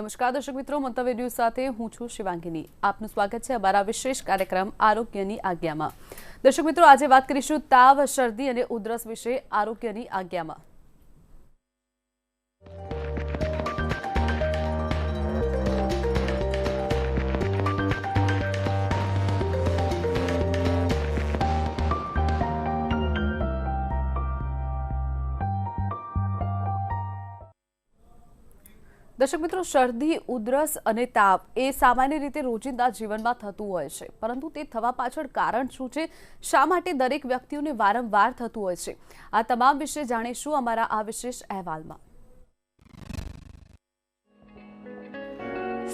નમસ્કાર દર્શક મિત્રો, મંતવ્ય ન્યૂઝ સાથે હું છું શિવાંગીની. આપનું સ્વાગત છે અમારા વિશેષ કાર્યક્રમ આરોગ્યની આજ્ઞામાં. દર્શક મિત્રો, આજે વાત કરીશું તાવ, શરદી અને ઉધરસ વિશે આરોગ્યની આજ્ઞામાં. દર્શક મિત્રો, શરદી, ઉધરસ અને તાવ એ સામાન્ય રીતે રોજિંદા જીવનમાં થતું હોય છે, પરંતુ તે થવા પાછળ કારણ શું છે? શા માટે દરેક વ્યક્તિઓને વારંવાર થતું હોય છે? આ તમામ વિશે જાણીશું અમારા આ વિશેષ અહેવાલમાં.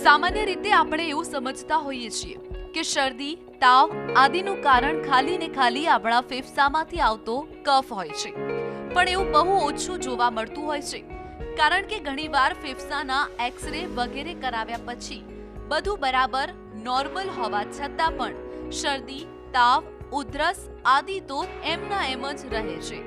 સામાન્ય રીતે આપણે એવું સમજતા હોઈએ છીએ કે શરદી, તાવ આદિનું કારણ ખાલી ને ખાલી આપણા ફેફસામાંથી આવતો કફ હોય છે, પણ એવું બહુ ઓછું જોવા મળતું હોય છે. કારણ કે ઘણીવાર ફેફસાના એક્સ-રે વગેરે કરાવ્યા પછી બધું બરાબર નોર્મલ હોવા છતાં પણ શરદી, તાવ, ઉધરસ આદિ તો એમના એમ જ રહે છે.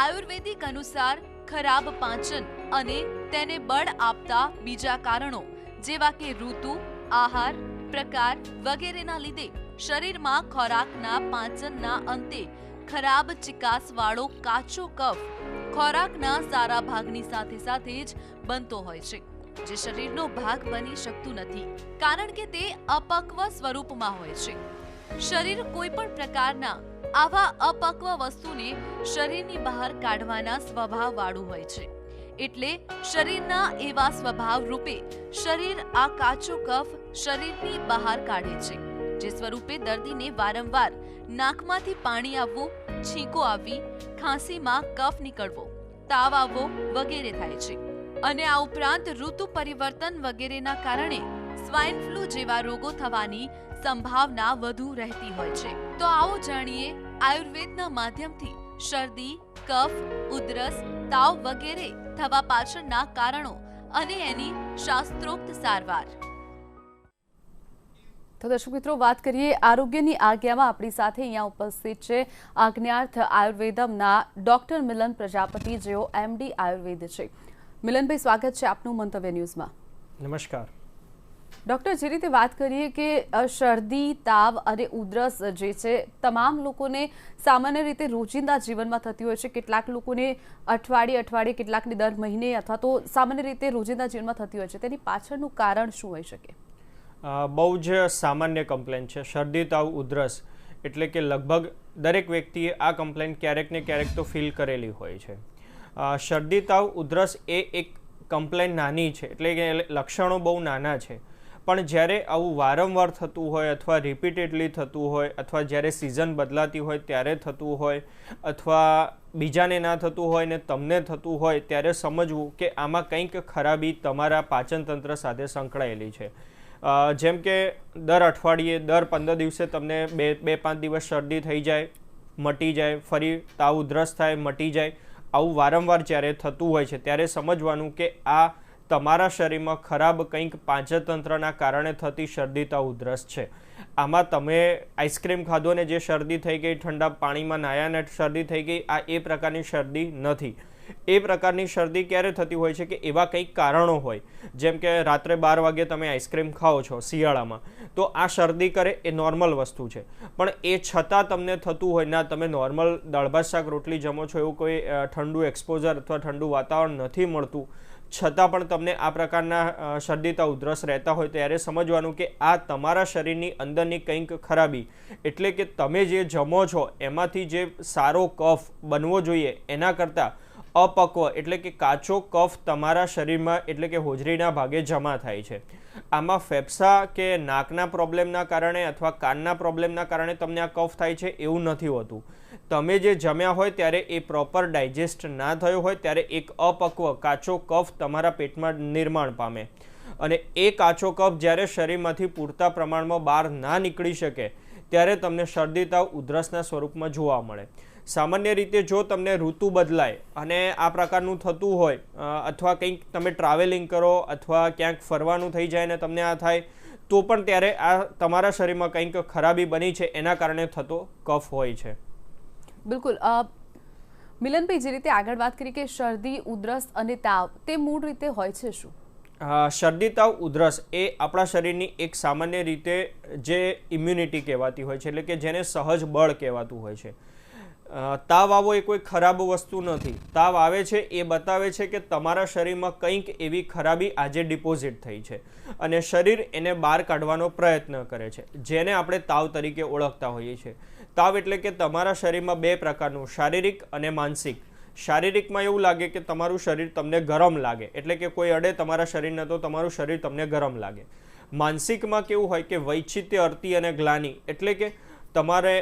આયુર્વેદિક અનુસાર ખરાબ પાચન અને તેને બળ આપતા બીજા કારણો જેવા કે ઋતુ, આહાર, પ્રકાર વગેરેના લીધે શરીરમાં ખોરાકના પાચનના અંતે ખરાબ ચિકાસવાળો કાચો કફ ખોરાકના સારા ભાગની સાથે સાથે જ બનતો હોય છે, જે શરીરનો ભાગ બની શકતું નથી, કારણ કે તે અપક્વ સ્વરૂપમાં હોય છે. શરીર કોઈ પણ પ્રકારના આવા અપક્વ વસ્તુને શરીરની બહાર કાઢવાના સ્વભાવવાળું હોય છે. એટલે શરીરના એવા સ્વભાવ રૂપે શરીર આ કાચો કફ શરીરની બહાર કાઢે છે, જે સ્વરૂપે દર્દીને વારંવાર નાકમાંથી પાણી આવવું, છીંકો આવવી, ખાંસીમાં કફ નીકળવો, તાવ આવવો વગેરે થાય છે. અને આ ઉપરાંત ઋતુ પરિવર્તન વગેરેના કારણે સ્વાઇન ફ્લૂ જેવા રોગો થવાની સંભાવના વધુ રહેતી હોય છે. તો આવો જાણીએ આયુર્વેદના માધ્યમથી શરદી, કફ, ઉધરસ, તાવ વગેરે થવા પાછળના કારણો અને એની શાસ્ત્રોક્ત સારવાર. તો દર્શક મિત્રો, વાત કરીએ આરોગ્યની આજ્ઞામાં. આપણી સાથે અહીંયા ઉપસ્થિત છે આજ્ઞાર્થ આયુર્વેદમના ડોક્ટર મિલન પ્રજાપતિ, જેઓ MD આયુર્વેદ છે. મિલનભાઈ, સ્વાગત છે આપનું મંતવ્ય ન્યૂઝમાં. નમસ્કાર ડોક્ટર. જે રીતે વાત કરીએ કે શરદી, તાવ અને ઉધરસ જે છે તમામ લોકોને સામાન્ય રીતે રોજિંદા જીવનમાં થતી હોય છે. કેટલાક લોકોને અઠવાડિયે, કેટલાકને દર મહિને અથવા તો સામાન્ય રીતે રોજિંદા જીવનમાં થતી હોય છે. તેની પાછળનું કારણ શું હોઈ શકે? બહુ જ સામાન્ય કમ્પ્લેન છે શરદી, તાવ, ઉધરસ. એટલે કે લગભગ દરેક વ્યક્તિએ આ કમ્પ્લેન ક્યારેક ને ક્યારેક તો ફીલ કરેલી હોય છે. શરદી, તાવ, ઉધરસ એ એક કમ્પ્લેન નાની છે, એટલે કે લક્ષણો બહુ નાના છે, પણ જ્યારે આવું વારંવાર થતું હોય અથવા રિપીટેડલી થતું હોય અથવા જ્યારે સિઝન બદલાતી હોય ત્યારે થતું હોય અથવા બીજાને ના થતું હોય ને તમને થતું હોય, ત્યારે સમજવું કે આમાં કંઈક ખરાબી તમારા પાચનતંત્ર સાથે સંકળાયેલી છે. જેમ કે દર અઠવાડિયે, દર 15 દિવસે તમને 2-5 દિવસ શરદી થઈ જાય, મટી જાય, ફરી તાવ, ઉધરસ થાય, મટી જાય, આવું વારંવાર જ્યારે થતું હોય છે ત્યારે સમજવાનું કે આ તમારા શરીરમાં ખરાબ કંઈક પાચનતંત્રના કારણે થતી શરદી, તાવ, ઉધરસ છે. આમાં તમે આઈસ્ક્રીમ ખાધો ને જે શરદી થઈ ગઈ, ઠંડા પાણીમાં નાહ્યા ને શરદી થઈ ગઈ, આ એ પ્રકારની શરદી નથી. એ પ્રકારની શરદી ક્યારે થતી હોય છે કે એવા કંઈક કારણો હોય, જેમ કે રાત્રે 12 વાગે તમે આઈસ્ક્રીમ ખાઓ છો શિયાળામાં, તો આ શરદી કરે એ નોર્મલ વસ્તુ છે. પણ એ છતાં તમને થતું હોય ના, તમે નોર્મલ દાળ ભાત શાક રોટલી જમો છો, એવું કોઈ ઠંડુ એક્સપોઝર અથવા ઠંડુ વાતાવરણ નથી મળતું, છતાં પણ તમને આ પ્રકારના શરદી, તાવ, ઉધરસ રહેતા હોય, ત્યારે સમજવાનું કે આ તમારા શરીરની અંદરની કંઈક ખરાબી, એટલે કે તમે જે જમો છો એમાંથી જે સારો કફ બનવો જોઈએ એના કરતાં અપક્વ એટલે કે કાચો કફ તમારા શરીરમાં એટલે કે હોજરીના ભાગે જમા થાય છે. આમાં ફેફસા કે નાકના પ્રોબ્લેમના કારણે અથવા કાનના પ્રોબ્લેમના કારણે તમને આ કફ થાય છે એવું નથી હોતું. તમે જે જમ્યા હોય ત્યારે એ પ્રોપર ડાયજેસ્ટ ના થયો હોય ત્યારે એક અપક્વ કાચો કફ તમારા પેટમાં નિર્માણ પામે, અને એ કાચો કફ જ્યારે શરીરમાંથી પૂરતા પ્રમાણમાં બહાર ના નીકળી શકે ત્યારે તમને શરદી, તાવ, ઉધરસના સ્વરૂપમાં જોવા મળે. સામાન્ય રીતે જો તમને ઋતુ બદલાય અને આ પ્રકારનું થતું હોય અથવા કંઈક તમે ટ્રાવેલિંગ કરો અથવા ક્યાંક ફરવાનું થઈ જાય ને તમને આ થાય, તો પણ ત્યારે આ તમારા શરીરમાં કંઈક ખરાબી બની છે એના કારણે થતો કફ હોય છે. બિલકુલ. મિલનભાઈ, જે રીતે આગળ વાત કરી કે શરદી, ઉધરસ અને તાવ તે મૂળ રીતે હોય છે શું? શરદી તાવ ઉધરસ એ આપણા શરીરની એક સામાન્ય રીતે જે ઇમ્યુનિટી કહેવાતી હોય છે, એટલે કે જેને સહજ બળ કહેવાતું હોય છે. તાવ આવો એ કોઈ ખરાબ વસ્તુ નથી. તાવ આવે છે એ બતાવે છે કે તમારા શરીરમાં કંઈક એવી ખરાબી આજે ડિપોઝિટ થઈ છે અને શરીર એને બહાર કાઢવાનો પ્રયત્ન કરે છે, જેને આપણે તાવ તરીકે ઓળખતા હોઈએ છીએ. તાવ એટલે કે તમારા શરીરમાં બે પ્રકારનું, શારીરિક અને માનસિક. શારીરિકમાં એવું લાગે કે તમારું શરીર તમને ગરમ લાગે, એટલે કે કોઈ અડે તમારા શરીરને તો તમારું શરીર તમને ગરમ લાગે. માનસિકમાં કેવું હોય કે વૈચિત્ય, અર્તિ અને ગ્લાનિ, એટલે કે તમારે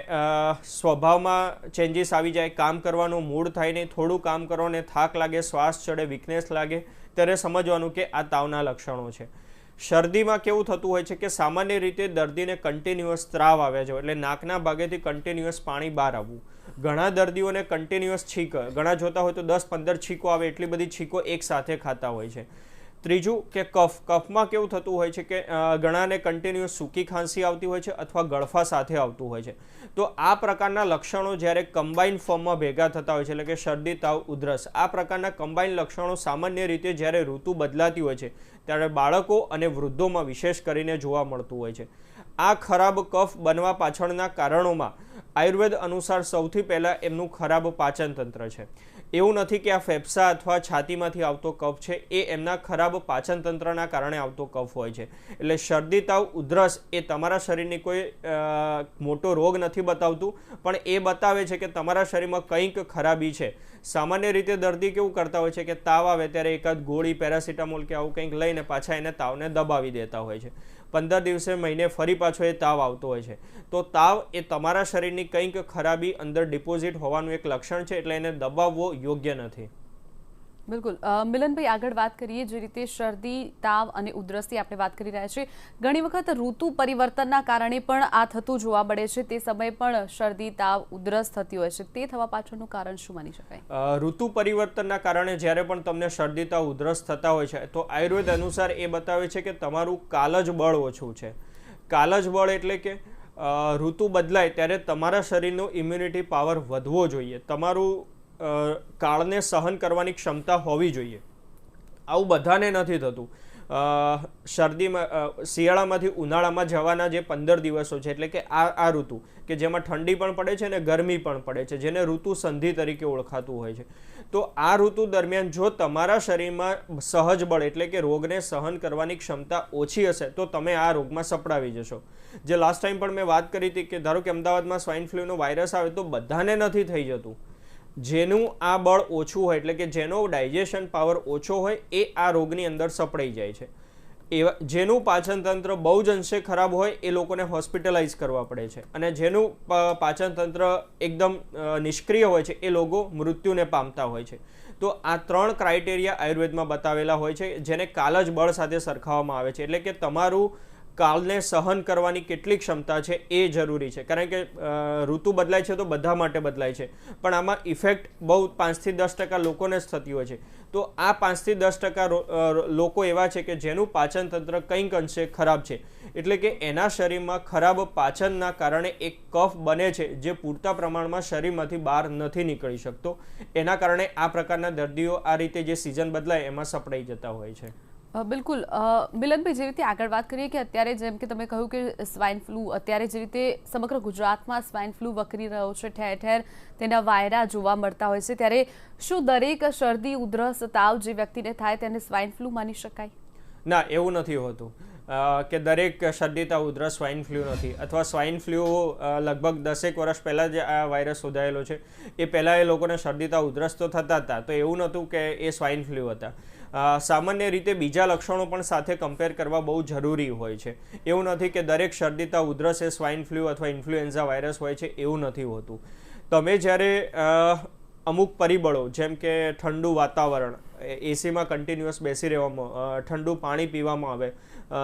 સ્વભાવમાં ચેન્જીસ આવી જાય, કામ કરવાનો મૂડ થાય નહીં, થોડું કામ કરો ને થાક લાગે, શ્વાસ ચડે, વીકનેસ લાગે, ત્યારે સમજવાનું કે આ તાવના લક્ષણો છે. શરદીમાં કેવું થતું હોય છે કે સામાન્ય રીતે દર્દીને કન્ટિન્યુઅસ ત્રાવ આવે છે, એટલે નાકના ભાગેથી કન્ટિન્યુઅસ પાણી બહાર આવવું. ઘણા દર્દીઓને કન્ટિન્યુઅસ છીંક, ઘણા જોતા હોય તો 10-15 છીંકો આવે, એટલી બધી છીંકો એક સાથે ખાતા હોય છે. ત્રીજું કે કફ. કફમાં કેવું થતું હોય છે કે ઘણાને કન્ટિન્યુઅસ સૂકી ખાંસી આવતી હોય છે અથવા ગળફા સાથે આવતું હોય છે. તો આ પ્રકારના લક્ષણો જ્યારે કમ્બાઇન ફોર્મમાં ભેગા થતા હોય છે, એટલે કે શરદી તાવ ઉધરસ, આ પ્રકારના કમ્બાઇન લક્ષણો સામાન્ય રીતે જ્યારે ઋતુ બદલાતી હોય છે ત્યારે બાળકો અને વૃદ્ધોમાં વિશેષ કરીને જોવા મળતું હોય છે. આ ખરાબ કફ બનવા પાછળના કારણોમાં આયુર્વેદ અનુસાર સૌથી પહેલાં એમનું ખરાબ પાચન તંત્ર છે. એવું નથી કે આ ફેફસા અથવા છાતીમાંથી આવતો કફ છે, એ એમના ખરાબ પાચન તંત્રના કારણે આવતો કફ હોય છે. એટલે શરદી તાવ ઉધરસ એ તમારા શરીરની કોઈ મોટો રોગ નથી બતાવતું, પણ એ બતાવે છે કે તમારા શરીરમાં કંઈક ખરાબી છે. સામાન્ય રીતે દર્દી કેવું કરતા હોય છે કે તાવ આવે ત્યારે એકાદ ગોળી, પેરાસિટામોલ કે આવું કંઈક લઈને પાછા એને તાવને દબાવી દેતા હોય છે. 15 દિવસે, મહિને ફરી પાછો એ તાવ આવતો હોય છે. તો તાવ એ તમારા શરીરની કંઈક ખરાબી અંદર ડિપોઝિટ હોવાનું એક લક્ષણ છે, એટલે એને દબાવવો યોગ્ય નથી. બિલકુલ. મિલનભાઈ, આગળ વાત કરીએ, જે રીતે શરદી, તાવ અને ઉધરસની આપણે વાત કરી રહ્યા છીએ, ઘણી વખત ઋતુ પરિવર્તનના કારણે પણ આ થતું જોવા મળે છે. તે સમયે પણ શરદી, તાવ, ઉધરસ થતી હોય છે. તે થવા પાછળનું કારણ શું માની શકાય? ઋતુ પરિવર્તનના કારણે જ્યારે પણ તમને શરદી, તાવ, ઉધરસ થતા હોય છે તો આયુર્વેદ અનુસાર એ બતાવે છે કે તમારું કાલજ બળ ઓછું છે. કાલજ બળ એટલે કે ઋતુ બદલાય ત્યારે તમારા શરીરનો ઇમ્યુનિટી પાવર વધવો જોઈએ, તમારું કાળને સહન કરવાની ક્ષમતા હોવી જોઈએ. આવું બધાને નથી થતું. શરદીમાં, શિયાળામાંથી ઉનાળામાં જવાના જે 15 દિવસો છે, એટલે કે આ ઋતુ કે જેમાં ઠંડી પણ પડે છે અને ગરમી પણ પડે છે, જેને ઋતુ સંધિ તરીકે ઓળખાતું હોય છે. તો આ ઋતુ દરમિયાન જો તમારા શરીરમાં સહજ બળ એટલે કે રોગને સહન કરવાની ક્ષમતા ઓછી હશે તો તમે આ રોગમાં સપડાવી જશો. જે લાસ્ટ ટાઈમ પણ મેં વાત કરી હતી કે ધારો કે અમદાવાદમાં સ્વાઇન ફ્લૂનો વાયરસ આવે તો બધાને નથી થઈ જતું. જેનું આ બળ ઓછું હોય, એટલે કે જેનો ડાયજેશન પાવર ઓછો હોય, એ આ રોગની અંદર સપડાઈ જાય છે. એવા જેનું પાચન તંત્ર બહુ જ અંશે ખરાબ હોય એ લોકોને હોસ્પિટલાઇઝ કરવા પડે છે, અને જેનું પાચન તંત્ર એકદમ નિષ્ક્રિય હોય છે એ લોકો મૃત્યુને પામતા હોય છે. તો આ 3 ક્રાઇટેરિયા આયુર્વેદમાં બતાવેલા હોય છે, જેને કાલજ બળ સાથે સરખાવવામાં આવે છે. એટલે કે તમારું કાળને સહન કરવાની કેટલી ક્ષમતા છે એ જરૂરી છે. કારણ કે ઋતુ બદલાય છે તો બધા માટે બદલાય છે, પણ આમાં ઇફેક્ટ બહુ 5-10% લોકોને જ થતી હોય છે. તો આ 5-10% લોકો એવા છે કે જેનું પાચન તંત્ર કંઈક અંશે ખરાબ છે, એટલે કે એના શરીરમાં ખરાબ પાચનના કારણે એક કફ બને છે જે પૂરતા પ્રમાણમાં શરીરમાંથી બહાર નથી નીકળી શકતો. એના કારણે આ પ્રકારના દર્દીઓ આ રીતે જે સિઝન બદલાય એમાં સપડાઈ જતા હોય છે. બિલકુલ. મિલનભાઈ, જે રીતે આગળ વાત કરીએ કે અત્યારે જેમ કે તમે કહ્યું કે સ્વાઇન ફ્લૂ, અત્યારે જે રીતે સમગ્ર ગુજરાતમાં સ્વાઇન ફ્લૂ વકરી રહ્યો છે, ઠેર ઠેર તેના વાયરા જોવા મળતા હોય છે, ત્યારે શું દરેક શરદી, ઉધરસ, તાવ જે વ્યક્તિને થાય તેને સ્વાઇન ફ્લૂ માની શકાય? ના, એવું નથી હોતું કે દરેક શરદી, તાવ, ઉધરસ સ્વાઇન ફ્લૂ નથી. અથવા સ્વાઇન ફ્લૂ લગભગ 10 વર્ષ પહેલાં જે આ વાયરસ શોધાયેલો છે એ પહેલાં એ લોકોને શરદી, તાવ, ઉધરસ તો થતા હતા, તો એવું નહોતું કે એ સ્વાઇન ફ્લૂ હતા. સામાન્ય રીતે બીજા લક્ષણો પણ સાથે કમ્પેર કરવા બહુ જરૂરી હોય છે. એવું નથી કે દરેક શરદી, તાવ, ઉધરસ એ સ્વાઇન ફ્લૂ અથવા ઇન્ફ્લુએન્ઝા વાયરસ હોય છે, એવું નથી હોતું. તમે જ્યારે અમુક પરિબળો જેમ કે ઠંડુ વાતાવરણ, એસીમાં કન્ટિન્યુઅસ બેસી રહેવામાં, ઠંડુ પાણી પીવામાં આવે,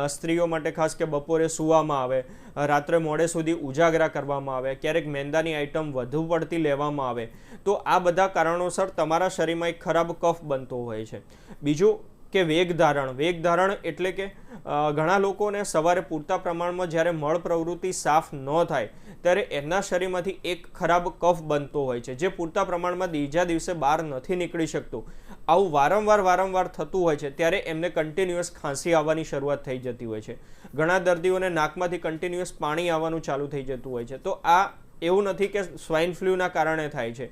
સ્ત્રીઓ માટે ખાસ કે બપોરે સૂવામાં આવે, રાત્રે મોડે સુધી ઉજાગરા કરવામાં આવે, ક્યારેક મેંદાની આઇટમ વધુ પડતી લેવામાં આવે, તો આ બધા કારણોસર તમારા શરીરમાં એક ખરાબ કફ બનતો હોય છે. બીજું કે વેગધારણ એટલે કે ઘણા લોકોને સવારે પૂરતા પ્રમાણમાં જ્યારે મળ પ્રવૃત્તિ સાફ ન થાય ત્યારે એમના શરીરમાંથી એક ખરાબ કફ બનતો હોય છે, જે પૂરતા પ્રમાણમાં બીજા દિવસે બહાર નથી નીકળી શકતો. આવું વારંવાર થતું હોય છે ત્યારે એમને કન્ટિન્યુઅસ ખાંસી આવવાની શરૂઆત થઈ જતી હોય છે. ઘણા દર્દીઓને નાકમાંથી કન્ટિન્યુઅસ પાણી આવવાનું ચાલુ થઈ જતું હોય છે. તો આ એવું નથી કે સ્વાઇન ફ્લૂના કારણે થાય છે.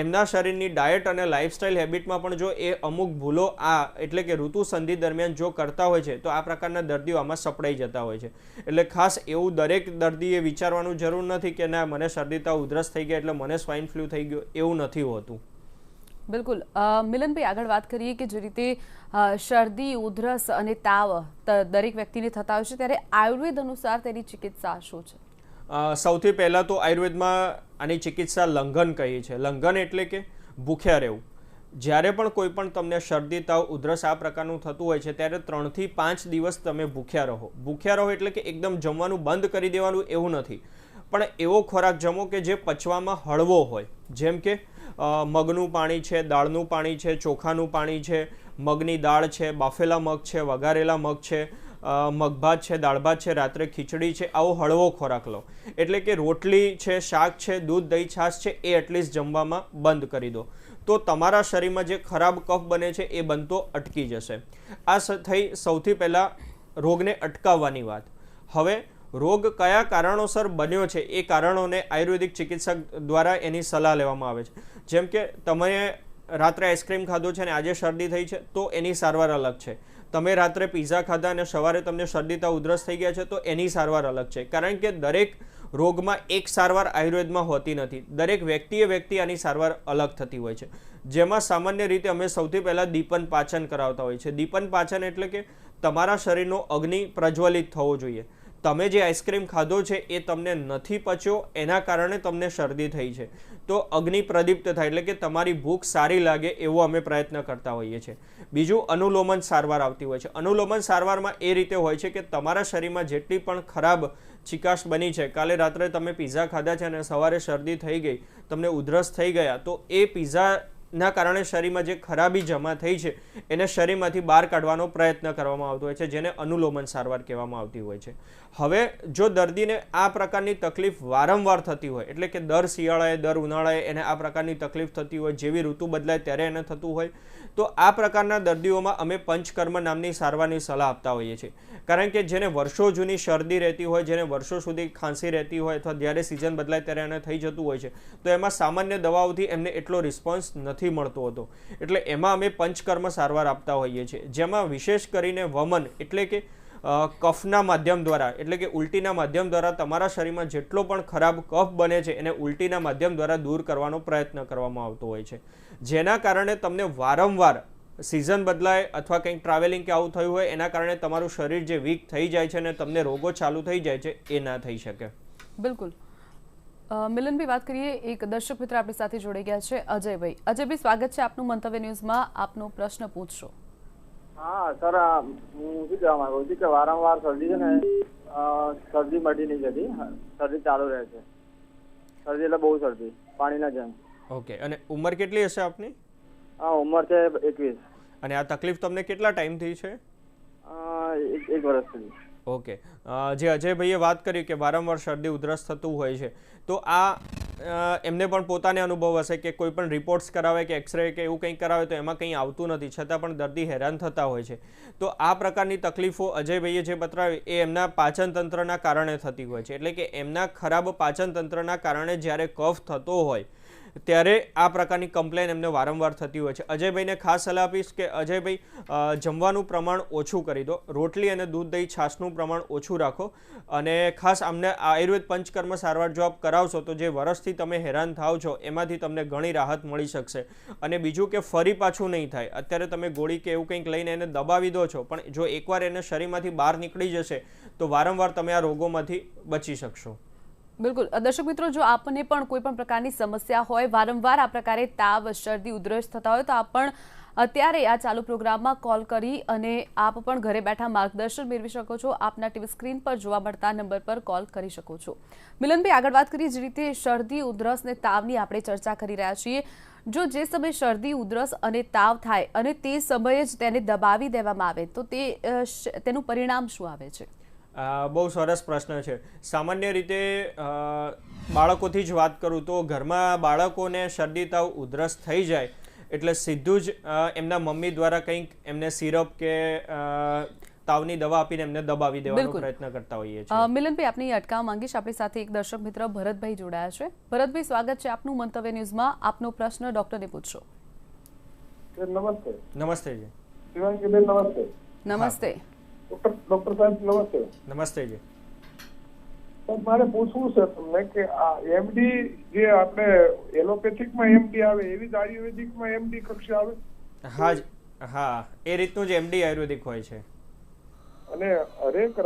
એમના શરીરની ડાયટ અને લાઇફસ્ટાઇલ હેબિટમાં પણ જો એ અમુક ભૂલો એટલે કે ઋતુ સંધિ દરમિયાન જો કરતા હોય છે તો આ પ્રકારના દર્દીઓ આમાં સપડાઈ જતા હોય છે. એટલે ખાસ એવું દરેક દર્દીએ વિચારવાનું જરૂર નથી કે ના મને શરદી તાવ ઉધરસ થઈ ગયા એટલે મને સ્વાઇન ફ્લૂ થઈ ગયો, એવું નથી હોતું. બિલકુલ. મિલનભાઈ, આગળ વાત કરીએ કે જે રીતે શરદી ઉધરસ અને તાવ દરેક વ્યક્તિને થતા હોય છે ત્યારે આયુર્વેદ અનુસાર તેની ચિકિત્સા શું છે? સૌથી પહેલાં તો આયુર્વેદમાં આની ચિકિત્સા લંઘન કહી છે. લંઘન એટલે કે ભૂખ્યા રહેવું. જ્યારે પણ કોઈ પણ તમને શરદી તાવ ઉધરસ આ પ્રકારનું થતું હોય છે ત્યારે 3 થી 5 દિવસ તમે ભૂખ્યા રહો. ભૂખ્યા રહો એટલે કે એકદમ જમવાનું બંધ કરી દેવાનું એવું નથી, પણ એવો ખોરાક જમો કે જે પચવામાં હળવો હોય. જેમ કે મગનું પાણી છે, દાળનું પાણી છે, ચોખાનું પાણી છે, મગની દાળ છે, બાફેલા મગ છે, વઘારેલા મગ છે, મગભાત છે, દાળ ભાત છે, રાત્રે ખીચડી છે, આવો હળવો ખોરાક લો. એટલે કે રોટલી છે, શાક છે, દૂધ દહીં છાશ છે એ એટલીસ્ટ જમવામાં બંધ કરી દો. તો તમારા શરીરમાં જે ખરાબ કફ બને છે એ બનતો અટકી જશે. આ થઈ સૌથી પહેલાં રોગને અટકાવવાની વાત. હવે રોગ કયા કારણોસર બન્યો છે એ કારણોને આયુર્વેદિક ચિકિત્સક દ્વારા એની સલાહ લેવામાં આવે છે. જેમ કે તમે રાત્રે આઈસ્ક્રીમ ખાધો છે અને આજે શરદી થઈ છે તો એની સારવાર અલગ છે. તમે રાત્રે પીઝા ખાધા અને સવારે તમને શરદી તાવ ઉધરસ થઈ ગયા છે તો એની સારવાર અલગ છે. કારણ કે દરેક રોગમાં એક સારવાર આયુર્વેદમાં હોતી નથી. દરેક વ્યક્તિ આની સારવાર અલગ થતી હોય છે. જેમાં સામાન્ય રીતે અમે સૌથી પહેલાં દીપન પાચન કરાવતા હોય છે. દીપન પાચન એટલે કે તમારા શરીરનો અગ્નિ પ્રજ્વલિત થવો જોઈએ. તમે જે આઈસ્ક્રીમ ખાધો છે એ તમને નથી પચ્યો, એના કારણે તમને શરદી થઈ છે. તો અગ્નિ પ્રદીપ્ત થાય એટલે કે તમારી ભૂખ સારી લાગે એવો અમે પ્રયત્ન કરતા હોઈએ છીએ. બીજું અનુલોમન સારવાર આવતી હોય છે. અનુલોમન સારવારમાં એ રીતે હોય છે કે તમારા શરીરમાં જેટલી પણ ખરાબ ચિકાશ બની છે, કાલે રાત્રે તમે પીઝા ખાધા છે અને સવારે શરદી થઈ ગઈ, તમને ઉધરસ થઈ ગયા, તો એ પીઝાના કારણે શરીરમાં જે ખરાબી જમા થઈ છે એને શરીરમાંથી બહાર કાઢવાનો પ્રયત્ન કરવામાં આવતો હોય છે, જેને અનુલોમન સારવાર કહેવામાં આવતી હોય છે. હવે જો દર્દીને આ પ્રકારની તકલીફ વારંવાર થતી હોય, એટલે કે દર શિયાળાએ દર ઉનાળાએ એને આ પ્રકારની તકલીફ થતી હોય, જેવી ઋતુ બદલાય ત્યારે એને થતું હોય, તો આ પ્રકારના દર્દીઓમાં અમે પંચકર્મ નામની સારવારની સલાહ આપતા હોઈએ છીએ. કારણ કે જેને વર્ષો જૂની શરદી રહેતી હોય, જેને વર્ષો સુધી ખાંસી રહેતી હોય અથવા જ્યારે સિઝન બદલાય ત્યારે એને થઈ જતું હોય છે, તો એમાં સામાન્ય દવાઓથી એમને એટલો રિસ્પોન્સ નથી મળતો હતો. એટલે એમાં અમે પંચકર્મ સારવાર આપતા હોઈએ છીએ, જેમાં વિશેષ કરીને વમન એટલે કે કફના માધ્યમ દ્વારા એટલે કે ઉલટીના માધ્યમ દ્વારા તમારા શરીરમાં જેટલો પણ ખરાબ કફ બને છે એને ઉલટીના માધ્યમ દ્વારા દૂર કરવાનો પ્રયત્ન કરવામાં આવતો હોય છે. જેના કારણે તમને વારંવાર સિઝન બદલાય અથવા કંઈક ટ્રાવેલિંગ કે આવું થયું હોય એના કારણે તમારું શરીર જે વીક થઈ જાય છે અને તમને રોગો ચાલુ થઈ જાય છે એ ના થઈ શકે. બિલકુલ. મિલનભાઈ, વાત કરીએ, એક દર્શક મિત્ર આપણી સાથે જોડાઈ ગયા છે, અજયભાઈ. અજયભાઈ, સ્વાગત છે આપનું મંતવ્ય ન્યૂઝમાં. આપનો પ્રશ્ન પૂછશો. હા સર, હું શું કહેવા માંગુ છું કે વારંવાર શરદી છે ને, શરદી મટી નહીં જતી, શરદી ચાલુ રહે છે. શરદી એટલે બહુ શરદી, પાણીના જેમ. ઓકે. અને ઉંમર કેટલી હશે આપની? હા, ઉંમર છે 21. અને આ તકલીફ તમને કેટલા ટાઈમથી છે? એક વર્ષ સુધી. ઓકે. જે અજયભાઈએ વાત કરી કે વારંવાર શરદી ઉધરસ થતું હોય છે, તો આ એમને પણ પોતાને અનુભવ હશે કે કોઈ પણ રિપોર્ટ્સ કરાવે કે એક્સરે કે એવું કંઈક કરાવે તો એમાં કંઈ આવતું નથી, છતાં પણ દર્દી હેરાન થતા હોય છે. તો આ પ્રકારની તકલીફો અજયભાઈએ જે બતાવી એ એમના પાચન તંત્રના કારણે થતી હોય છે. એટલે કે એમના ખરાબ પાચન તંત્રના કારણે જ્યારે કફ થતો હોય ત્યારે આ પ્રકારની કમ્પ્લેન એમને વારંવાર થતી હોય છે. અજયભાઈને ખાસ સલાહ આપીશ કે અજયભાઈ જમવાનું પ્રમાણ ઓછું કરી દો, રોટલી અને દૂધ દહીં છાશનું પ્રમાણ ઓછું રાખો, અને ખાસ અમને આયુર્વેદ પંચકર્મ સારવાર જો આપ કરાવશો તો જે વર્ષથી તમે હેરાન થાવ છો એમાંથી તમને ઘણી રાહત મળી શકશે. અને બીજું કે ફરી પાછું નહીં થાય. અત્યારે તમે ગોળી કે એવું કંઈક લઈને એને દબાવી દો છો, પણ જો એકવાર એને શરીરમાંથી બહાર નીકળી જશે તો વારંવાર તમે આ રોગોમાંથી બચી શકશો. બિલકુલ. દર્શક મિત્રો, જો આપને પણ કોઈ પણ પ્રકારની સમસ્યા હોય, વારંવાર આ પ્રકારે તાવ, શરદી, ઉધરસ થતા હોય, તો આપ પણ અત્યારે આ ચાલુ પ્રોગ્રામમાં કોલ કરી અને આપ પણ ઘરે બેઠા માર્ગદર્શન મેળવી શકો છો. આપના ટીવી સ્ક્રીન પર જોવા મળતા નંબર પર કોલ કરી શકો છો. મિલનભાઈ, આગળ વાત કરીએ, જે રીતે શરદી, ઉધરસ અને તાવની આપણે ચર્ચા કરી રહ્યા છીએ. જો જે સમયે શરદી, ઉધરસ અને તાવ થાય અને તે સમયે જ તેને દબાવી દેવામાં આવે તો તેનું પરિણામ શું આવે છે? બહુ સરસ પ્રશ્ન છે. સામાન્ય રીતે બાળકોથી જ વાત કરું તો ઘરમાં બાળકોને શરદી તાવ ઉધરસ થઈ જાય એટલે સીધું જ એમના મમ્મી દ્વારા કંઈક એમને સિરપ કે તાવની દવા આપીને એમને દબાવી દેવાનો પ્રયત્ન કરતા હોઈએ છીએ. મિલનભાઈ, આપની અટકાવવા માંગીશ. આપણી સાથે એક દર્શક મિત્ર ભરતભાઈ જોડાયા છે. ભરતભાઈ, સ્વાગત છે આપનું મંતવ્ય ન્યૂઝમાં. આપનો પ્રશ્ન ડોક્ટરને પૂછશો. નમસ્તે. નમસ્તે જી. શિવાંગીબેન નમસ્તે. નમસ્તે. ડોક્ટર સાહેબ નમસ્તે. નમસ્તે જી. મારે પૂછવું છે તમને કે આ એમડી જે આપણે એલોપેથિકમાં એમડી આવે એવી જ આયુર્વેદિકમાં એમડી કક્ષા આવે? હા, એ રીતનું જ એમડી આયુર્વેદિક હોય છે. અને હરેક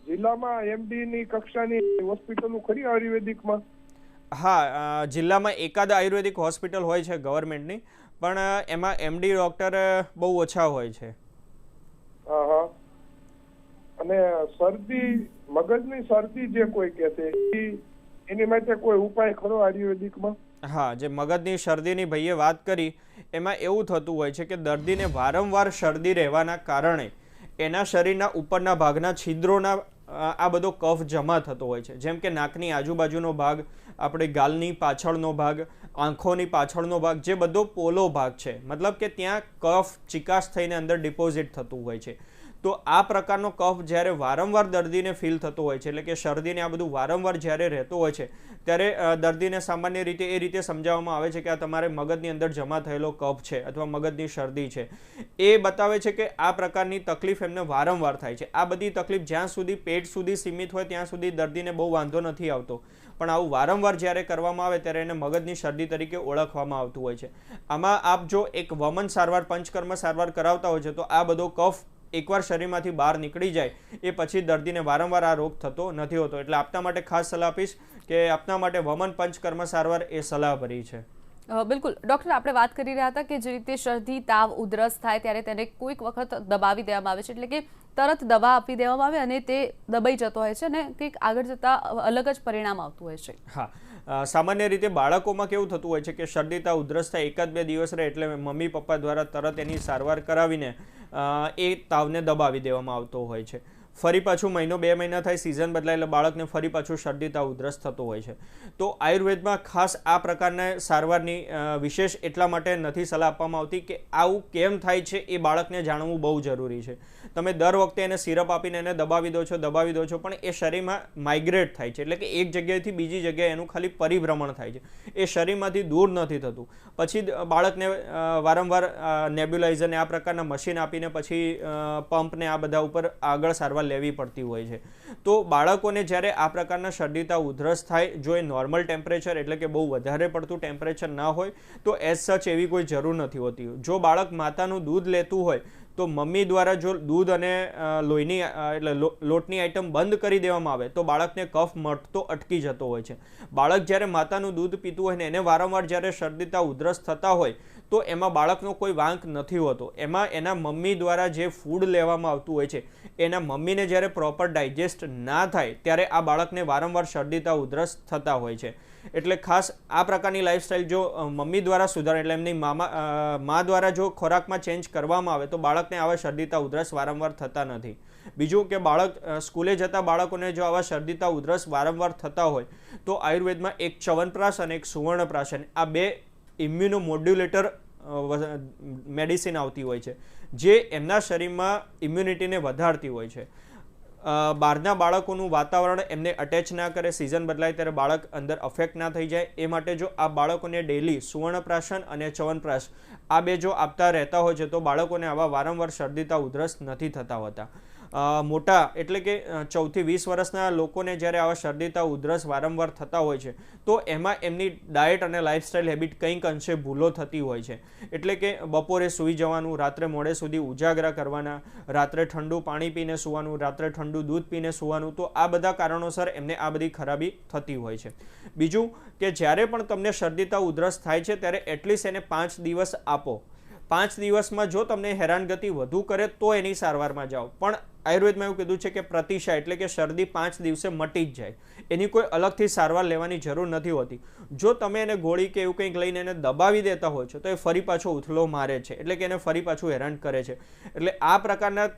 જિલ્લામાં એમડી ની કક્ષાની હોસ્પિટલો ખરી આયુર્વેદિકમાં? હા, જિલ્લામાં એકાદ આયુર્વેદિક હોસ્પિટલ હોય છે ગવર્મેન્ટની, પણ એમાં એમડી ડોક્ટર બહુ ઓછા હોય છે. અને શરદી, મગજની શરદી જે કોઈ કહે છે એની માટે કોઈ ઉપાય ખરો આયુર્વેદિકમાં? હા, જે મગજની શરદીની ભાઈએ વાત કરી એમાં એવું થતું હોય છે કે દર્દીને વારંવાર શરદી રહેવાના કારણે એના શરીરના ઉપરના ભાગના છિદ્રોના આ બધો કફ જમા થતો હોય છે. જેમ કે નાકની આજુબાજુનો ભાગ, આપણે ગાલની પાછળનો ભાગ, આંખોની પાછળનો ભાગ, જે બધો પોલો ભાગ છે, મતલબ કે ત્યાં કફ ચિકાસ થઈને અંદર ડિપોઝિટ થતું હોય છે. તો આ પ્રકારનો કફ જ્યારે વારંવાર દર્દીને ફીલ થતો હોય છે, એટલે કે શરદીને આ બધું વારંવાર જ્યારે રહેતો હોય છે, ત્યારે દર્દીને સામાન્ય રીતે એ રીતે સમજાવવામાં આવે છે કે આ તમારે મગજની અંદર જમા થયેલો કફ છે અથવા મગજની શરદી છે. એ બતાવે છે કે આ પ્રકારની તકલીફ એમને વારંવાર થાય છે. આ બધી તકલીફ જ્યાં સુધી પેટ સુધી સીમિત હોય ત્યાં સુધી દર્દીને બહુ વાંધો નથી આવતો, પણ આવું વારંવાર જ્યારે કરવામાં આવે ત્યારે એને મગજની શરદી તરીકે ઓળખવામાં આવતું હોય છે. આમાં આપ જો એક વમન સારવાર, પંચકર્મ સારવાર કરાવતા હોય છે તો આ બધો કફ એકવાર શરીરમાંથી બહાર નીકળી જાય એ પછી દર્દીને વારંવાર આ રોગ થતો નથી હોતો. એટલે આપના માટે ખાસ સલાહ આપીશ કે આપના માટે વમન પંચકર્મ સારવાર એ સલાહભરી છે. બિલકુલ ડૉક્ટર, આપણે વાત કરી રહ્યા હતા કે જે રીતે શરદી, તાવ, ઉધરસ થાય ત્યારે તેને કોઈક વખત દબાવી દેવામાં આવે છે, એટલે કે તરત દવા આપી દેવામાં આવે અને તે દબાઈ જતો હોય છે અને કંઈક આગળ જતાં અલગ જ પરિણામ આવતું હોય છે. હા, સામાન્ય રીતે બાળકોમાં કેવું થતું હોય છે કે શરદી, તાવ, ઉધરસ થાય, 1-2 દિવસ રહે એટલે મમ્મી પપ્પા દ્વારા તરત એની સારવાર કરાવીને એ તાવને દબાવી દેવામાં આવતો હોય છે. ફરી પાછું 1-2 મહિના થાય, સિઝન બદલાય એટલે બાળકને ફરી પાછું શરદી, તાવ, ઉધરસ થતો હોય છે. તો આયુર્વેદમાં ખાસ આ પ્રકારના સારવારની વિશેષ એટલા માટે નથી સલાહ આપવામાં આવતી કે આવું કેમ થાય છે એ બાળકને જાણવું બહુ જરૂરી છે. તમે દર વખતે એને સિરપ આપીને એને દબાવી દો છો, પણ એ શરીરમાં માઇગ્રેટ થાય છે, એટલે કે એક જગ્યાએથી બીજી જગ્યાએ એનું ખાલી પરિભ્રમણ થાય છે, એ શરીરમાંથી દૂર નથી થતું. પછી બાળકને વારંવાર નેબ્યુલાઇઝરને આ પ્રકારના મશીન આપીને પછી પંપને આ બધા ઉપર આગળ સારવાર લેવી પડતી હોય છે. તો બાળકોને જ્યારે આ પ્રકારના શરદી, તાવ, ઉધરસ થાય, જો એ નોર્મલ ટેમ્પરેચર એટલે કે બહુ વધારે પડતું ટેમ્પરેચર ના હોય તો એઝ સચ એવી કોઈ જરૂર નથી હોતી. જો બાળક માતાનું દૂધ લેતું હોય તો મમ્મી દ્વારા જો દૂધ અને લોહીની એટલે લોટની આઈટમ બંધ કરી દેવામાં આવે તો બાળકને કફ મટતો અટકી જતો હોય છે. બાળક જ્યારે માતાનું દૂધ પીતું હોય ને એને વારંવાર જ્યારે શરદી, તાવ, ઉધરસ થતા હોય તો એમાં બાળકનો કોઈ વાંક નથી હોતો. એમાં એના મમ્મી દ્વારા જે ફૂડ લેવામાં આવતું હોય છે એના મમ્મીને જ્યારે પ્રોપર ડાયજેસ્ટ ના થાય ત્યારે આ બાળકને વારંવાર શરદી, તાવ, ઉધરસ થતા હોય છે. એટલે ખાસ આ પ્રકારની લાઈફસ્ટાઈલ જો મમ્મી દ્વારા સુધારે, એટલે એમની મા દ્વારા જો ખોરાકમાં ચેન્જ કરવામાં આવે તો બાળકને આવા શરદી, તાવ, ઉધરસ વારંવાર થતા નથી. બીજું કે બાળક સ્કૂલે જતા બાળકોને જો આવા શરદી, તાવ, ઉધરસ વારંવાર થતા હોય તો આયુર્વેદમાં એક ચ્યવનપ્રાશ અને એક સુવર્ણપ્રાશન આ 2 ઇમ્યુનોમોડ્યુલેટર મેડિસિન આવતી હોય છે જે એમના શરીરમાં ઇમ્યુનિટીને વધારતી હોય છે. બહારના બાળકોનું વાતાવરણ એમને અટેચ ના કરે, સિઝન બદલાય ત્યારે બાળક અંદર અફેક્ટ ના થઈ જાય, એ માટે જો આ બાળકોને ડેલી સુવર્ણપ્રાશન અને ચ્યવનપ્રાશ આ 2 જો આપતા રહેતા હોય છે તો બાળકોને આવા વારંવાર શરદી, તાવ, ઉધરસ નથી થતા હોતા. મોટા એટલે કે 14 થી 20 વર્ષના લોકોને જ્યારે આવા શરદી, તાવ, ઉધરસ વારંવાર થતા હોય છે તો એમાં એમની ડાયટ અને લાઇફસ્ટાઇલ હેબિટ કંઈક અંશે ભૂલો થતી હોય છે. એટલે કે બપોરે સૂઈ જવાનું, રાત્રે મોડે સુધી ઉજાગરા કરવાના, રાત્રે ઠંડુ પાણી પીને સૂવાનું, રાત્રે ઠંડુ દૂધ પીને સૂવાનું, તો આ બધા કારણોસર એમને આ બધી ખરાબી થતી હોય છે. બીજું કે જ્યારે પણ તમને શરદી, તાવ, ઉધરસ થાય છે ત્યારે એટલીસ્ટ એને 5 દિવસ આપો. 5 દિવસમાં જો તમને હેરાનગતિ વધુ કરે તો એની સારવારમાં જાઓ, પણ આયુર્વેદમાં એવું કીધું છે કે પ્રતિશા એટલે કે શરદી 5 દિવસે મટી જ જાય, એની કોઈ અલગથી સારવાર લેવાની જરૂર નથી હોતી. જો તમે એને ગોળી કે એવું કંઈક લઈને એને દબાવી દેતા હોય છો તો એ ફરી પાછો ઉથલો મારે છે, એટલે કે એને ફરી પાછું હેરાન કરે છે. એટલે આ પ્રકારના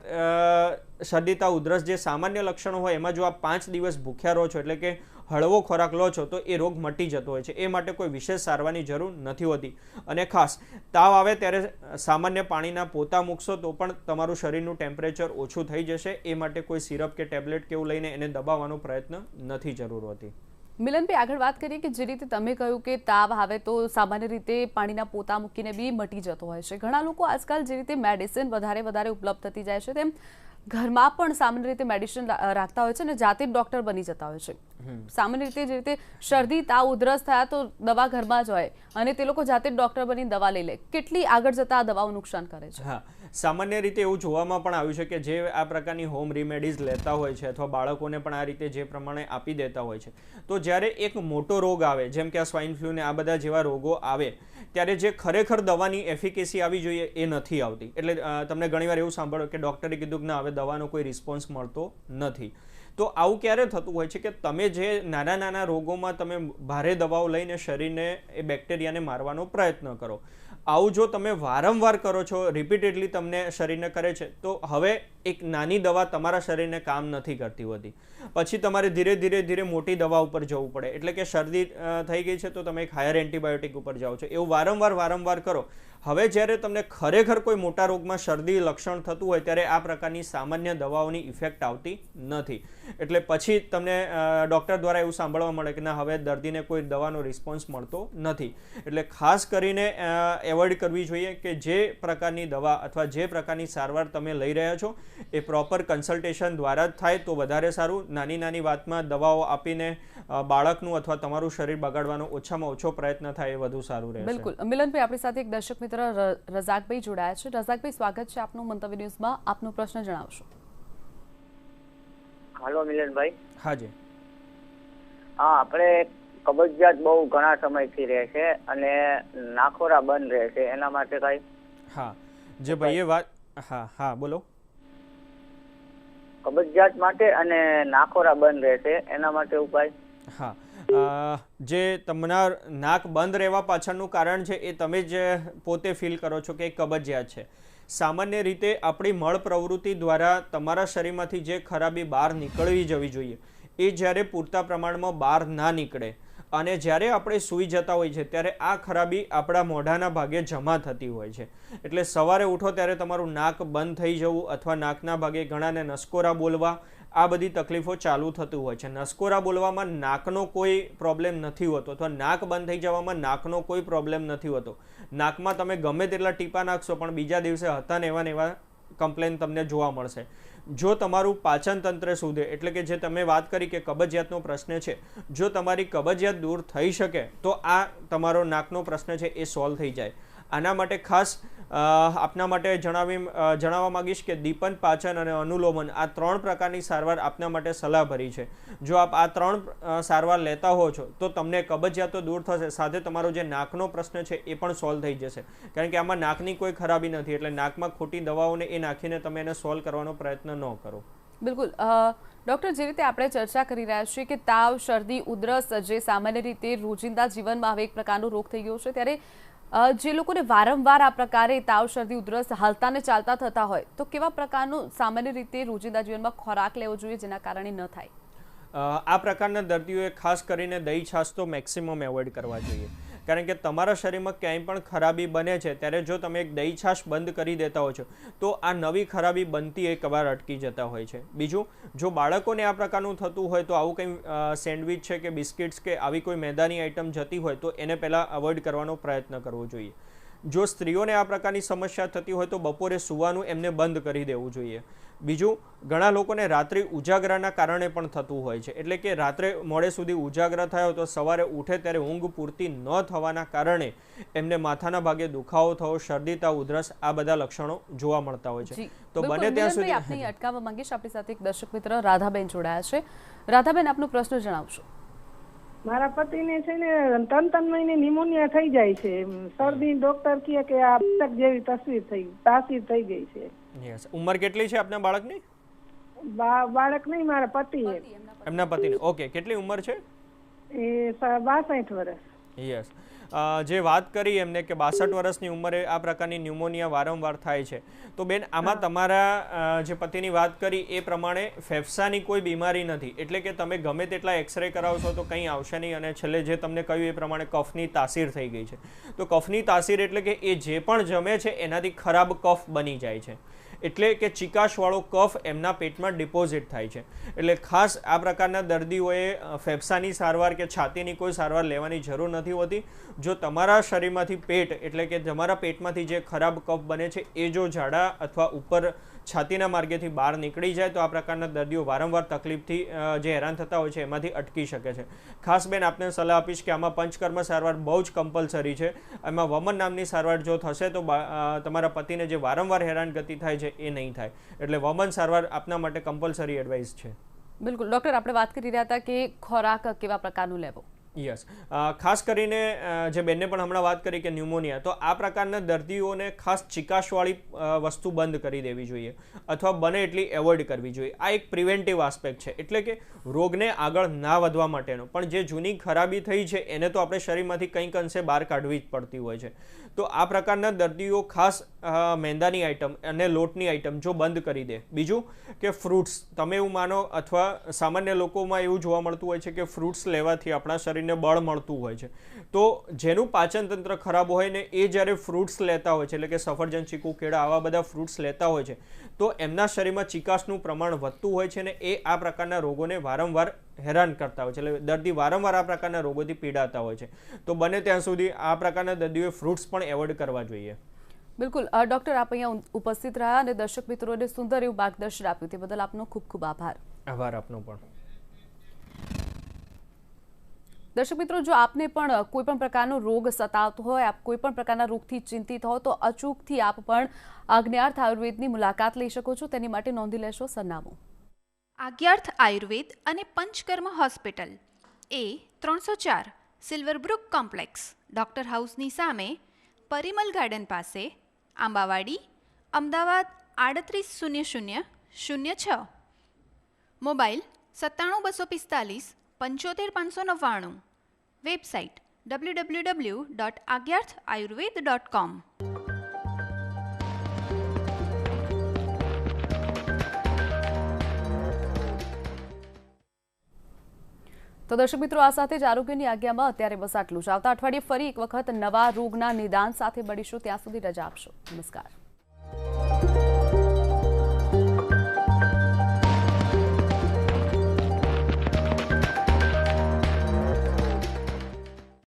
શરદી તાવ ઉધરસ જે સામાન્ય લક્ષણો હોય એમાં જો આપ 5 દિવસ ભૂખ્યા રહો છો એટલે કે હળવો ખોરાક લો છો તો એ રોગ મટી જતો હોય છે. એ માટે કોઈ વિશેષ સારવારની જરૂર નથી હોતી. અને ખાસ તાવ આવે ત્યારે સામાન્ય પાણીના પોતા મૂકશો તો પણ તમારું શરીરનું ટેમ્પરેચર ઓછું થઈ જશે. એ માટે કોઈ સિરપ કે ટેબ્લેટ કે એવું લઈને એને દબાવવાનો પ્રયત્ન નથી જરૂર હોતી. મિલનભાઈ, આગળ વાત કરીએ કે જે રીતે તમે કહ્યું કે તાવ આવે તો સામાન્ય રીતે પાણીના પોતા મૂકીને બી મટી જતો હોય છે. ઘણા લોકો આજકાલ જે રીતે મેડિસિન વધારે ઉપલબ્ધ થતી જાય છે તેમ ઘરમાં પણ સામાન્ય રીતે મેડિસિન રાખતા હોય છે અને જાતે જ ડોક્ટર બની જતા હોય છે. સામાન્ય રીતે જે રીતે શરદી તાવ ઉધરસ થયા તો દવા ઘરમાં જ હોય અને તે લોકો જાતે જ ડોક્ટર બની દવા લઈ લે. કેટલી આગળ જતા આ દવાઓ નુકસાન કરે છે? હા, સામાન્ય રીતે એવું જોવામાં પણ આવ્યું છે કે જે આ પ્રકારની હોમ રેમેડીઝ લેતા હોય છે અથવા બાળકોને પણ આ રીતે જે પ્રમાણે આપી દેતા હોય છે, તો જ્યારે એક મોટો રોગ આવે જેમ કે આ સ્વાઇન ફ્લૂ ને આ બધા જેવા રોગો આવે ત્યારે જે ખરેખર દવાની એફિકેસી આવી જોઈએ એ નથી આવતી. એટલે તમને ઘણીવાર એવું સાંભળો કે ડૉક્ટરે કીધું કે ના હવે દવાનો કોઈ રિસ્પોન્સ મળતો નથી. તો આવું ક્યારે થતું હોય છે કે તમે જે નાના રોગોમાં તમે ભારે દવાઓ લઈને શરીરને એ બેક્ટેરિયાને મારવાનો પ્રયત્ન કરો, આવું જો તમે વારંવાર કરો છો, રિપીટેડલી તમને શરીરને કરે છે, તો હવે એક નાની દવા તમારા શરીરને કામ નથી કરતી હોતી. પછી તમારે ધીરે મોટી દવા ઉપર જવું પડે. એટલે કે શરદી થઈ ગઈ છે તો તમે એક હાયર એન્ટીબાયોટિક ઉપર જાઓ છો. એવું વારંવાર કરો. હવે જ્યારે તમને ખરેખર કોઈ મોટા રોગમાં શરદી લક્ષણ થતું હોય ત્યારે આ પ્રકારની સામાન્ય દવાઓની ઇફેક્ટ આવતી નથી. એટલે પછી તમને ડૉક્ટર દ્વારા એવું સાંભળવા મળે કે ના હવે દર્દીને કોઈ દવાનો રિસ્પોન્સ મળતો નથી. એટલે ખાસ કરીને એવોઇડ કરવી જોઈએ કે જે પ્રકારની દવા અથવા જે પ્રકારની સારવાર તમે લઈ રહ્યા છો એ પ્રોપર કન્સલ્ટેશન દ્વારા જ થાય તો વધારે સારું. નાની વાતમાં દવાઓ આપીને બાળકનું અથવા તમારું શરીર બગાડવાનો ઓછામાં ઓછો પ્રયત્ન થાય એ વધુ સારું રહેશે. બિલકુલ. મિલનભાઈ, આપણી સાથે એક દર્શક મિત્ર રઝાકભાઈ જોડાયા છે. રઝાકભાઈ, સ્વાગત છે આપનું મંતવ્ય ન્યૂઝમાં. આપનો પ્રશ્ન જણાવશો. હાલો મિલનભાઈ. હાજી. હા, આપણે કબજિયાત બહુ ઘણા સમયથી રહે છે અને નાખોરા બંધ રહે છે, એના માટે કઈ? હા, જે ભાઈએ વાત હા બોલો. કબજિયાત માટે અને નાખોરા બંધ રહે છે એના માટે ઉપાય? હા, જે તમારા નાક બંધ રહેવા પાછળનું કારણ છે એ તમે જ પોતે ફીલ કરો છો કે કબજિયાત છે. સામાન્ય રીતે આપણી મળ પ્રવૃત્તિ દ્વારા તમારા શરીરમાંથી જે ખરાબી બહાર નીકળવી જવી જોઈએ એ જ્યારે પૂરતા પ્રમાણમાં બહાર ના નીકળે અને જ્યારે આપણે સૂઈ જતા હોય છે ત્યારે આ ખરાબી આપણા મોઢાના ભાગે જમા થતી હોય છે. એટલે સવારે ઉઠો ત્યારે તમારું નાક બંધ થઈ જવું અથવા નાકના ભાગે ઘણાને નસકોરા બોલવા, આ બધી તકલીફો ચાલુ થતું હોય છે. નસકોરા બોલવામાં નાકનો કોઈ પ્રોબ્લેમ નથી હોતો અથવા નાક બંધ થઈ જવામાં નાકનો કોઈ પ્રોબ્લેમ નથી હોતો. નાકમાં તમે ગમે તેટલા ટીપા નાખશો પણ બીજા દિવસે હતા ને એવા કમ્પ્લેન તમને જોવા મળશે. જો તમારું પાચન તંત્ર સુધે એટલે કે જે તમે વાત કરી કે કબજિયાતનો પ્રશ્ન છે, જો તમારી કબજિયાત દૂર થઈ શકે તો આ તમારો નાકનો પ્રશ્ન છે એ સોલ્વ થઈ જાય. આના માટે ખાસ આપના માટે જણાવવા માંગીશ કે દીપન, પાચન અને અનુલોમન આ 3 પ્રકારની સારવાર આપના માટે સલાહભરી છે. જો આપ આ 3 સારવાર લેતા હો છો તો તમને કબજિયાત તો દૂર થશે, સાથે તમારો જે નાકનો પ્રશ્ન છે એ પણ સોલ્વ થઈ જશે. કારણ કે આમાં નાકની કોઈ ખરાબી નથી, એટલે નાકમાં ખોટી દવાઓને એ નાખીને તમે એને સોલ્વ કરવાનો પ્રયત્ન ન કરો. બિલકુલ. ડૉક્ટર, જે રીતે આપણે ચર્ચા કરી રહ્યા છીએ કે તાવ, શરદી, ઉધરસ જે સામાન્ય રીતે રોજિંદા જીવનમાં હવે એક પ્રકારનો રોગ થઈ ગયો છે, ત્યારે જે લોકોને વારંવાર આ પ્રકારે તાવ, શરદી, ઉધરસ હાલતા ને ચાલતા થતા હોય તો કેવા પ્રકારનો સામાન્ય રીતે રોજિંદા જીવનમાં ખોરાક લેવો જોઈએ જેના કારણે ન થાય? આ પ્રકારના દર્દીઓએ ખાસ કરીને દહીં છાશ તો મેક્સિમમ એવોઇડ કરવા જોઈએ. કારણ કે તમારા શરીરમાં ક્યાંય પણ ખરાબી બને છે ત્યારે જો તમે એક દહીં છાશ બંધ કરી દેતા હો છો તો આ નવી ખરાબી બનતી એકવાર અટકી જતા હોય છે. બીજું, જો બાળકોને આ પ્રકારનું થતું હોય તો આવું કંઈ સેન્ડવિચ છે કે બિસ્કિટ્સ કે આવી કોઈ મેદાની આઈટમ જતી હોય તો એને પહેલાં અવોઇડ કરવાનો પ્રયત્ન કરવો જોઈએ. જો સ્ત્રીઓને આ પ્રકારની સમસ્યા થતી હોય તો બપોરે સૂવાનું એમને બંધ કરી દેવું જોઈએ. બીજું, ઘણા લોકોને રાત્રે ઉજાગરાના કારણે પણ થતું હોય છે. એટલે કે રાત્રે મોડે સુધી ઉજાગરા થયો તો સવારે ઉઠે ત્યારે ઊંઘ પૂરતી ન થવાના કારણે એમને માથાના ભાગે દુખાવો થવો, શરદી, તાવ, ઉધરસ આ બધા લક્ષણો જોવા મળતા હોય છે. તો બને ત્યાં સુધી આપને અટકાવવા માંગીશ. આપણી સાથે એક દર્શક મિત્ર રાધાબેન જોડાયા છે. રાધાબેન, આપનો પ્રશ્ન જણાવશો. મારા પતિને છે ને 3 મહિને નિમોનિયા થઈ જાય છે. શરદી ડોક્ટર કહે કે આ બતક જેવી તાસીર થઈ ગઈ છે. યસ. ઉંમર કેટલી છે આપના બાળકની? બાળક નહીં, મારા પતિ એમના પતિને. ઓકે, કેટલી ઉંમર છે? એ 62 વર્ષ. યસ. જે વાત કરી એમને કે 62 વર્ષની ઉંમરે આ પ્રકારની ન્યુમોનિયા વારંવાર થાય છે, તો બેન આમાં તમારા જે પતિની વાત કરી એ પ્રમાણે ફેફસાની કોઈ બીમારી નથી, એટલે કે તમે ગમે તેટલા એક્સરે કરાવશો તો કંઈ આવશે નહીં, અને છેલ્લે જે તમને કહ્યું એ પ્રમાણે કફની તાસીર થઈ ગઈ છે. તો કફની તાસીર એટલે કે એ જે પણ જમે છે એનાથી ખરાબ કફ બની જાય છે, એટલે કે ચિકાશવાળો કફ એમના પેટમાં ડિપોઝિટ થાય છે. એટલે ખાસ આ પ્રકારના દર્દીઓએ ફેફસાની સારવાર કે છાતીની કોઈ સારવાર લેવાની જરૂર નથી હોતી. જો તમારા શરીરમાંથી પેટ એટલે કે તમારા પેટમાંથી જે ખરાબ કફ બને છે એ જો ઝાડા અથવા ઉપર છાતીના માર્ગેથી બહાર નીકળી જાય તો આ પ્રકારના દર્દીઓ વારંવાર તકલીફથી જે હેરાન થતા હોય છે એમાંથી અટકી શકે છે. ખાસ બેન આપને સલાહ આપીશ કે આમાં પંચકર્મ સારવાર બહુ જ કમ્પલસરી છે. એમાં વમન નામની સારવાર જો થશે તો તમારા પતિને જે વારંવાર હેરાનગતિ થાય છે એ નહીં થાય. એટલે વમન સારવાર આપના માટે કમ્પલસરી એડવાઇસ છે. બિલકુલ ડૉક્ટર, આપણે વાત કરી રહ્યા હતા કે ખોરાક કેવા પ્રકારનું લેવો. યસ, ખાસ કરીને જે બેનને પણ હમણાં વાત કરી કે ન્યુમોનિયા, તો આ પ્રકારના દર્દીઓને ખાસ ચિકાશવાળી વસ્તુ બંધ કરી દેવી જોઈએ અથવા બને એટલી એવોઇડ કરવી જોઈએ. આ એક પ્રિવેન્ટિવ આસ્પેક્ટ છે, એટલે કે રોગને આગળ ના વધવા માટેનો. પણ જે જૂની ખરાબી થઈ છે એને તો આપણે શરીરમાંથી કંઈક અંશે બહાર કાઢવી જ પડતી હોય છે. તો આ પ્રકારના દર્દીઓ ખાસ મેંદાની આઈટમ અને લોટની આઈટમ જો બંધ કરી દે. બીજું કે ફ્રૂટ્સ, તમે એવું માનો અથવા સામાન્ય લોકોમાં એવું જોવા મળતું હોય છે કે ફ્રૂટ્સ લેવાથી આપણા શરીરને બળ મળતું હોય છે. તો જેનું પાચન તંત્ર ખરાબ હોય ને એ જ્યારે ફ્રૂટ્સ લેતા હોય છે, એટલે કે સફરજન, ચીકુ, કેળા આવા બધા ફ્રૂટ્સ લેતા હોય છે, તો એમના શરીરમાં ચિકાસનું પ્રમાણ વધતું હોય છે ને એ આ પ્રકારના રોગોને વારંવાર હેરાન કરતા હોય છે. એટલે દર્દી વારંવાર આ પ્રકારના રોગોથી પીડાતા હોય છે. તો બને ત્યાં સુધી આ પ્રકારના દર્દીઓએ ફ્રૂટ્સ પણ એવોઇડ કરવા જોઈએ. બિલકુલ ડૉક્ટર, આપ અહીંયા ઉપસ્થિત રહ્યા અને દર્શક મિત્રોને સુંદર એવું માર્ગદર્શન આપ્યું, તે બદલ આપનો ખૂબ ખૂબ આભાર. આભાર આપનો પણ. દર્શક મિત્રો, જો આપને પણ કોઈ પણ પ્રકારનો રોગ સતાવતો હોય, આપ કોઈ પણ પ્રકારના રોગથી ચિંતિત હો, તો અચૂકથી આપ પણ આજ્ઞાર્થ આયુર્વેદની મુલાકાત લઈ શકો છો. તેની માટે નોંધી લેશો સરનામું: આજ્ઞાર્થ આયુર્વેદ અને પંચકર્મ હોસ્પિટલ, એ 304 સિલ્વરબ્રુક કોમ્પ્લેક્સ, ડોક્ટર હાઉસની સામે, પરિમલ ગાર્ડન પાસે, આંબાવાડી, અમદાવાદ 380006. મોબાઈલ 97 245 75599. Website www.agyarthayurved.com. તો દર્શક મિત્રો, આ સાથે જ આરોગ્યની આજ્ઞામાં અત્યારે બસ આટલું જ. આવતા અઠવાડિયે ફરી એક વખત નવા રોગના નિદાન સાથે મળીશું. ત્યાં સુધી રજા આપશો. નમસ્કાર.